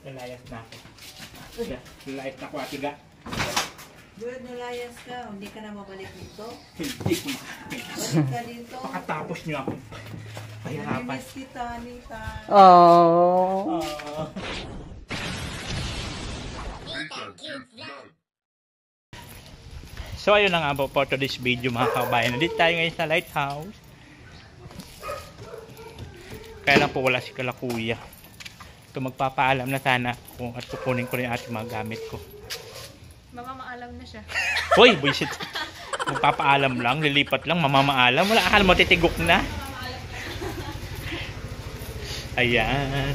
Nalayas na ako. Nalayas na ako, atiga. Good, nalayas ka. Hindi ka na mabalik dito? Hindi ko Balik ka dito. Pakatapos niyo ako. Pahirapan. Namimiss kita, Anita. Oh. So ayun na nga po for today's video mga kabayan. Nandito tayo ngayon sa lighthouse. Kaya lang po wala si Kalakuya. So magpapaalam na sana kung at kukunin ko rin ating mga gamit ko. Mamamaalam na siya. Hoy, buisit. Magpapaalam lang, lilipat lang, mamamaalam. Wala akala mo titigok na. Ayan.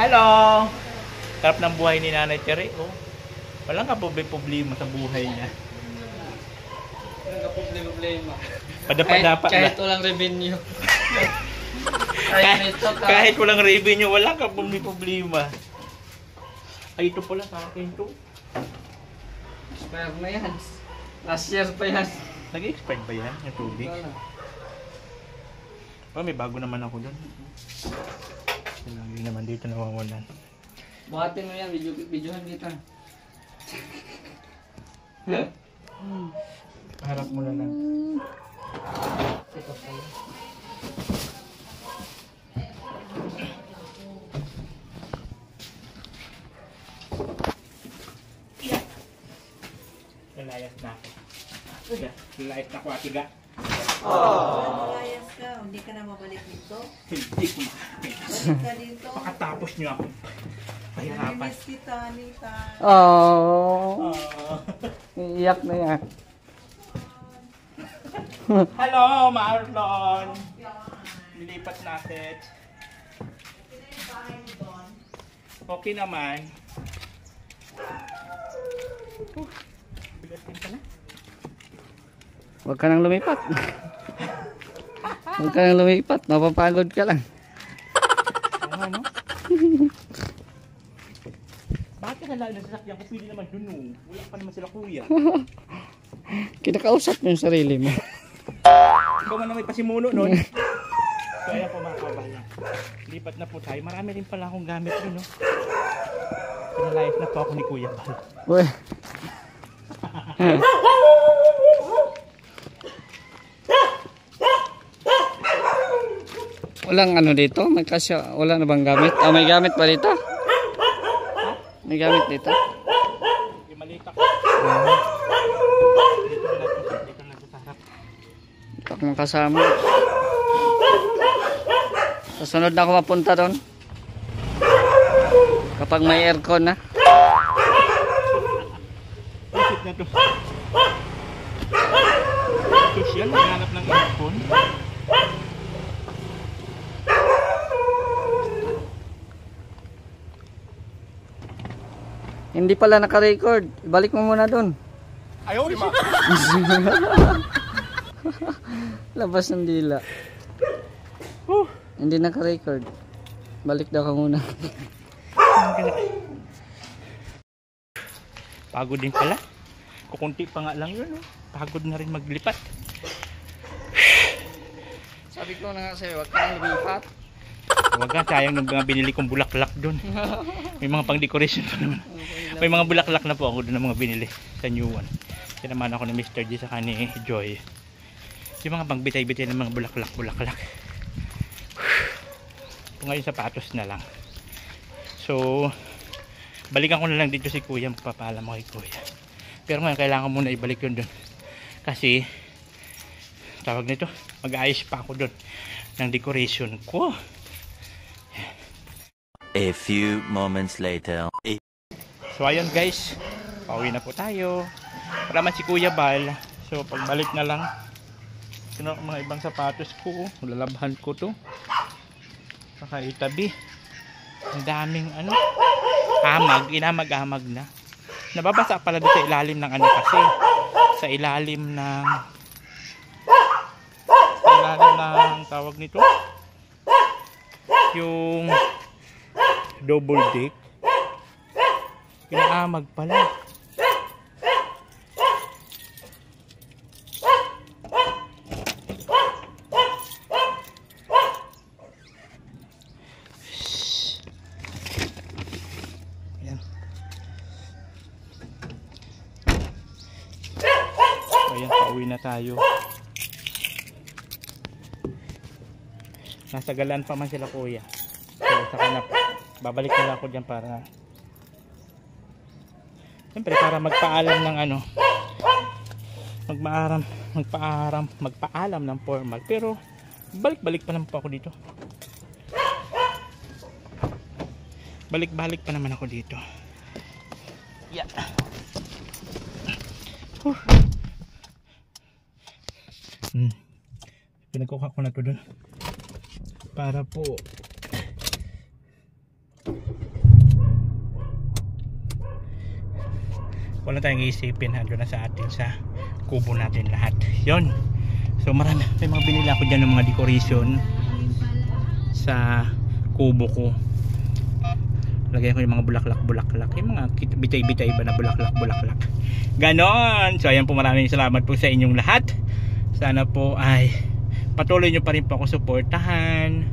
Hello! Sarap ng buhay ni Nanay Tere, oh. Walang kaproblema sa buhay niya. Walang kaproblema. Padapa-dapat kahit walang revenue. kahit walang revenue, walang kaproblema. Ay, ito pala sa akin to. Expired na yan. Last year pa yan. Nag-expired ba yan? Yung tubig? Oh, may bago naman ako doon. Lagi naman dito nawawalan. Buhatin mo yan, videohan kita. Harap mo na lang. Ito pala. Nalayas na ako. Nalayas na ako, atiga. Good, nalayas ka. Hindi ka na mabalik dito? Hindi ko Balik ka dito. Pakatapos niyo ako. Pahirapan. Namimiss kita, Anita. Oh. Iyak na yan. Hello, Marlon! Lilipat natin. Okay naman. Bigat din pala. Huwag ka nang lumipat. Huwag ka nang lumipat. Mapapagod ka lang. Ano? Bakit ka nalala sa sasakyan ko? Pwede naman dun, oh. Wala pa naman sila kuya. Kinakausap mo yung sarili mo. Ikaw man na may pasimuno nun. So ayan po mga kabayan. Lipat na po tayo. Marami rin pala akong gamit dun, no? Pinalayas na po ako ni Kuya Bal. Uy. Walang ano dito? May kasya, wala na bang gamit? Ah, may gamit pa dito? May gamit dito? Yung malita ko. Dito na sa harap. Pak mga kasama. Susunod na ako mapunta doon. Kapag may aircon na. Isip na to. Social, naghanap ng aircon. Hindi pala naka-record. Ibalik mo muna doon. Ayaw, lima. Labas ng dila. Hindi naka-record. Balik daw ka muna. Pagod din pala. Kukunti pa nga lang yun, oh. Pagod na rin maglipat. Sabi ko na nga sa'yo, huwag kang lumipat. Huwag ka, sayang ng mga binili kong bulaklak doon. May mga pang decoration pa naman. May mga bulaklak na po ako doon ng mga binili sa new one. Sinamahan ako ni Mr. G sa ni Joy. Yung mga pang bitay-bitay ng mga bulaklak. Ngayon sapatos na lang. So balikan ko na lang dito si Kuya. Magpapaalam ako kay Kuya. Pero ngayon kailangan muna ibalik yun doon. Kasi tawag nito, mag-aayos pa ako doon ng decoration ko. A few moments later. So ayun guys, pauwi na po tayo. Para si Kuya Bal. So pagbalik na lang, ito na mga ibang sapatos ko. Lalabhan ko to. Saka itabi. Ang daming ano, amag, inamag-amag na. Nababasa pala dito sa ilalim ng ano kasi. Sa ilalim ng tawag nito. Yung double deck. Inaamag pala. pauwi na tayo. Nasa galan pa man sila kuya. So saka na babalik na lang ako dyan para siyempre para magpaalam ng ano, magpaalam ng formal, pero balik-balik pa naman po ako dito. Balik-balik pa naman ako dito. Yeah. Pinagkuha ko na to dun para po wala tayong isipin, hando na sa atin sa kubo natin lahat. Yon. So marami, may mga binili ako dyan ng mga decoration sa kubo ko. Lagyan ko yung mga bulaklak, yung mga bitay-bitay ba na bulaklak. Ganon. So ayan po, maraming salamat po sa inyong lahat. Sana po ay patuloy nyo pa rin po ako suportahan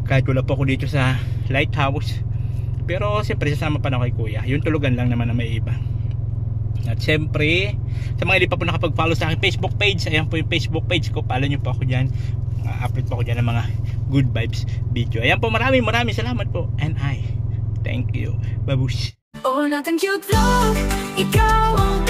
kahit wala po ako dito sa lighthouse. Pero siyempre sasama pa na kay kuya. Yung tulugan lang naman na may iba. At siyempre, sa mga hindi pa po nakapag-follow sa aking Facebook page, ayan po yung Facebook page ko. Follow nyo po ako dyan. Upload po ako dyan ng mga good vibes video. Ayan po, maraming salamat po. And I thank you. Babush. Oh, nothing cute vlog. Ikaw ang